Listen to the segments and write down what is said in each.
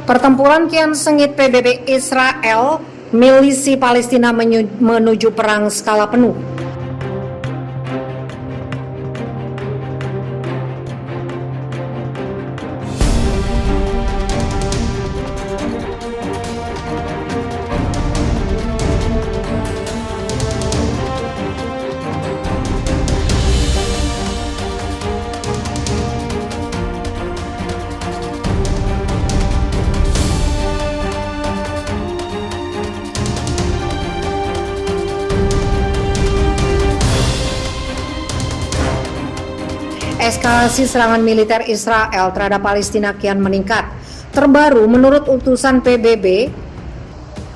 Pertempuran kian sengit PBB Israel, milisi Palestina menuju perang skala penuh. Eskalasi serangan militer Israel terhadap Palestina kian meningkat. Terbaru, menurut utusan PBB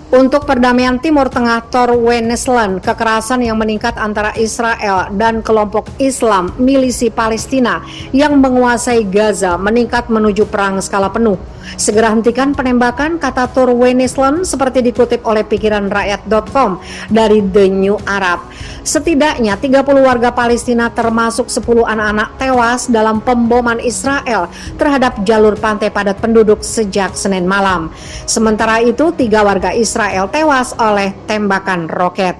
untuk perdamaian Timur Tengah Tor Wennesland, kekerasan yang meningkat antara Israel dan kelompok Islam milisi Palestina yang menguasai Gaza meningkat menuju perang skala penuh. Segera hentikan penembakan, kata Tor Wennesland seperti dikutip oleh pikiranrakyat.com dari The New Arab. Setidaknya 30 warga Palestina termasuk 10 anak-anak tewas dalam pemboman Israel terhadap jalur pantai padat penduduk sejak Senin malam. Sementara itu 3 warga Israel tewas oleh tembakan roket.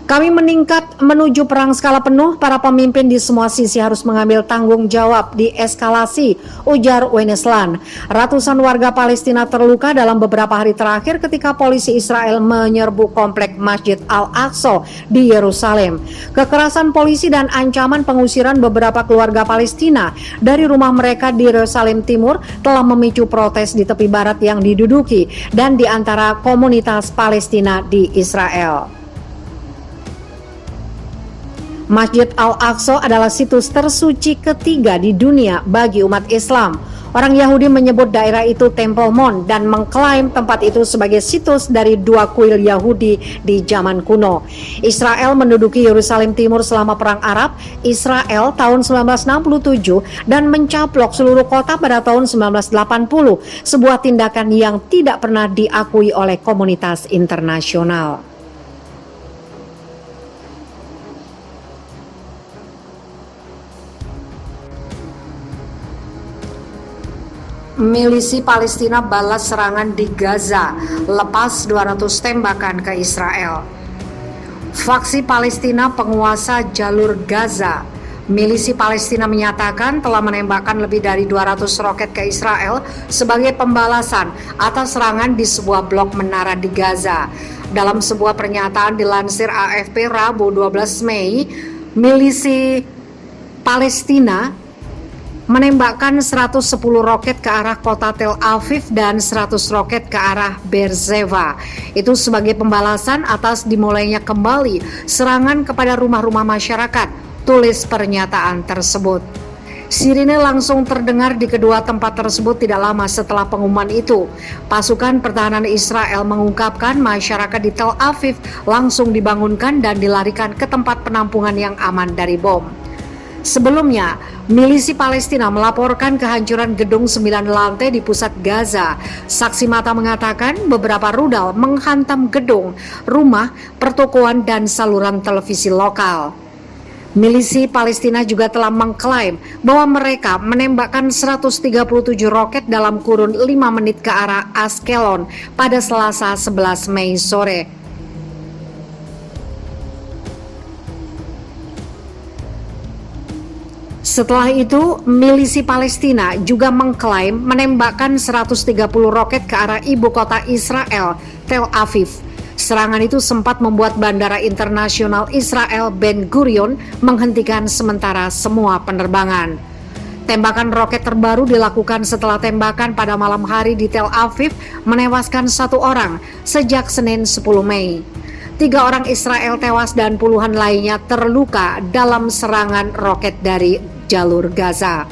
Kami meningkat menuju perang skala penuh, para pemimpin di semua sisi harus mengambil tanggung jawab di eskalasi, ujar Wennesland. Ratusan warga Palestina terluka dalam beberapa hari terakhir ketika polisi Israel menyerbu komplek Masjid Al-Aqsa di Yerusalem. Kekerasan polisi dan ancaman pengusiran beberapa keluarga Palestina dari rumah mereka di Yerusalem Timur telah memicu protes di tepi barat yang diduduki dan di antara komunitas Palestina di Israel. Masjid Al-Aqsa adalah situs tersuci ketiga di dunia bagi umat Islam. Orang Yahudi menyebut daerah itu Temple Mount dan mengklaim tempat itu sebagai situs dari 2 kuil Yahudi di zaman kuno. Israel menduduki Yerusalem Timur selama Perang Arab Israel tahun 1967 dan mencaplok seluruh kota pada tahun 1980, sebuah tindakan yang tidak pernah diakui oleh komunitas internasional. Milisi Palestina balas serangan di Gaza, lepas 200 tembakan ke Israel. Faksi Palestina penguasa jalur Gaza, milisi Palestina menyatakan telah menembakkan lebih dari 200 roket ke Israel sebagai pembalasan atas serangan di sebuah blok menara di Gaza. Dalam sebuah pernyataan dilansir AFP Rabu 12 Mei, milisi Palestina menembakkan 110 roket ke arah kota Tel Aviv dan 100 roket ke arah Beersheba. Itu sebagai pembalasan atas dimulainya kembali serangan kepada rumah-rumah masyarakat, tulis pernyataan tersebut. Sirine langsung terdengar di kedua tempat tersebut tidak lama setelah pengumuman itu. Pasukan pertahanan Israel mengungkapkan masyarakat di Tel Aviv langsung dibangunkan dan dilarikan ke tempat penampungan yang aman dari bom. Sebelumnya, milisi Palestina melaporkan kehancuran gedung 9 lantai di pusat Gaza. Saksi mata mengatakan beberapa rudal menghantam gedung, rumah, pertokoan, dan saluran televisi lokal. Milisi Palestina juga telah mengklaim bahwa mereka menembakkan 137 roket dalam kurun 5 menit ke arah Ashkelon pada Selasa 11 Mei sore. Setelah itu, milisi Palestina juga mengklaim menembakkan 130 roket ke arah ibu kota Israel, Tel Aviv. Serangan itu sempat membuat Bandara Internasional Israel Ben Gurion menghentikan sementara semua penerbangan. Tembakan roket terbaru dilakukan setelah tembakan pada malam hari di Tel Aviv menewaskan 1 orang sejak Senin 10 Mei. 3 orang Israel tewas dan puluhan lainnya terluka dalam serangan roket dari jalur Gaza.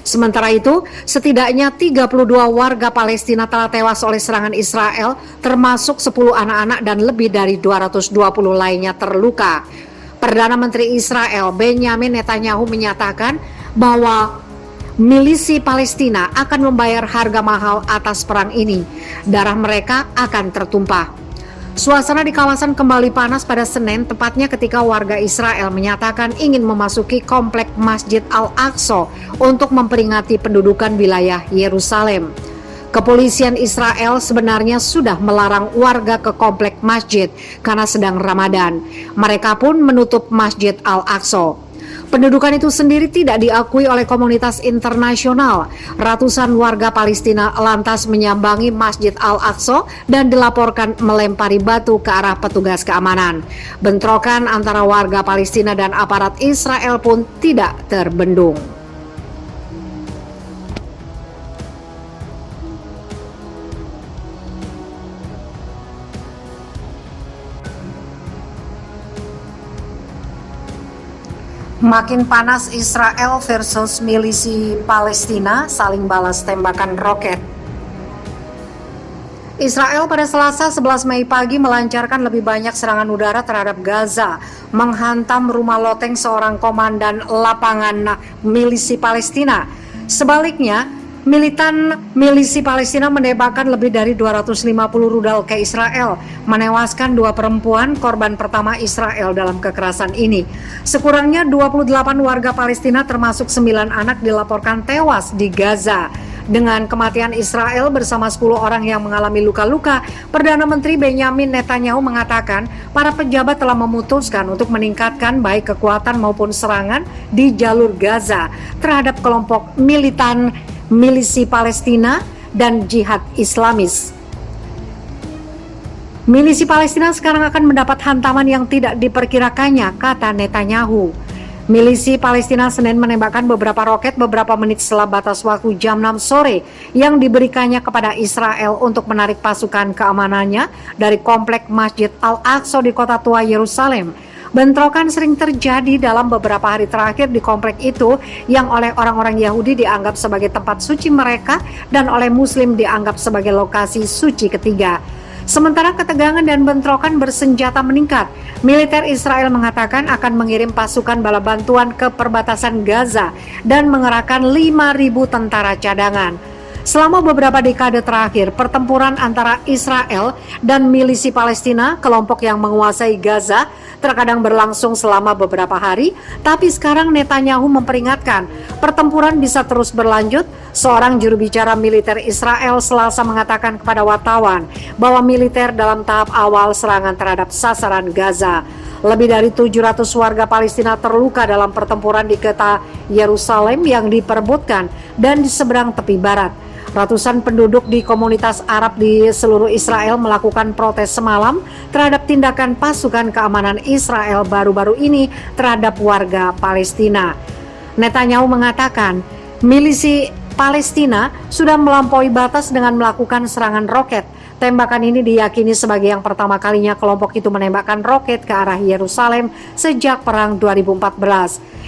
Sementara itu, setidaknya 32 warga Palestina telah tewas oleh serangan Israel, termasuk 10 anak-anak dan lebih dari 220 lainnya terluka. Perdana Menteri Israel Benjamin Netanyahu menyatakan bahwa milisi Palestina akan membayar harga mahal atas perang ini. Darah mereka akan tertumpah. Suasana di kawasan kembali panas pada Senin, tepatnya ketika warga Israel menyatakan ingin memasuki komplek Masjid Al-Aqsa untuk memperingati pendudukan wilayah Yerusalem. Kepolisian Israel sebenarnya sudah melarang warga ke komplek masjid karena sedang Ramadan. Mereka pun menutup Masjid Al-Aqsa. Pendudukan itu sendiri tidak diakui oleh komunitas internasional. Ratusan warga Palestina lantas menyambangi Masjid Al-Aqsa dan dilaporkan melempari batu ke arah petugas keamanan. Bentrokan antara warga Palestina dan aparat Israel pun tidak terbendung. Makin panas Israel versus milisi Palestina saling balas tembakan roket. Israel pada Selasa 11 Mei pagi melancarkan lebih banyak serangan udara terhadap Gaza, menghantam rumah loteng seorang komandan lapangan milisi Palestina. Sebaliknya, militan milisi Palestina menembakkan lebih dari 250 rudal ke Israel, menewaskan 2 perempuan korban pertama Israel dalam kekerasan ini. Sekurangnya 28 warga Palestina termasuk 9 anak dilaporkan tewas di Gaza. Dengan kematian Israel bersama 10 orang yang mengalami luka-luka, Perdana Menteri Benjamin Netanyahu mengatakan para pejabat telah memutuskan untuk meningkatkan baik kekuatan maupun serangan di jalur Gaza terhadap kelompok militan milisi Palestina dan jihad Islamis. Milisi Palestina sekarang akan mendapat hantaman yang tidak diperkirakannya, kata Netanyahu. Milisi Palestina Senin menembakkan beberapa roket beberapa menit setelah batas waktu jam 6 sore yang diberikannya kepada Israel untuk menarik pasukan keamanannya dari komplek Masjid Al-Aqsa di kota tua Yerusalem. Bentrokan sering terjadi dalam beberapa hari terakhir di komplek itu yang oleh orang-orang Yahudi dianggap sebagai tempat suci mereka dan oleh Muslim dianggap sebagai lokasi suci ketiga. Sementara ketegangan dan bentrokan bersenjata meningkat, militer Israel mengatakan akan mengirim pasukan bala bantuan ke perbatasan Gaza dan mengerahkan 5.000 tentara cadangan. Selama beberapa dekade terakhir, pertempuran antara Israel dan milisi Palestina, kelompok yang menguasai Gaza, terkadang berlangsung selama beberapa hari, tapi sekarang Netanyahu memperingatkan pertempuran bisa terus berlanjut. Seorang juru bicara militer Israel Selasa mengatakan kepada wartawan bahwa militer dalam tahap awal serangan terhadap sasaran Gaza. Lebih dari 700 warga Palestina terluka dalam pertempuran di kota Yerusalem yang diperebutkan dan di seberang tepi barat. Ratusan penduduk di komunitas Arab di seluruh Israel melakukan protes semalam terhadap tindakan pasukan keamanan Israel baru-baru ini terhadap warga Palestina. Netanyahu mengatakan milisi Palestina sudah melampaui batas dengan melakukan serangan roket. Tembakan ini diyakini sebagai yang pertama kalinya kelompok itu menembakkan roket ke arah Yerusalem sejak Perang 2014.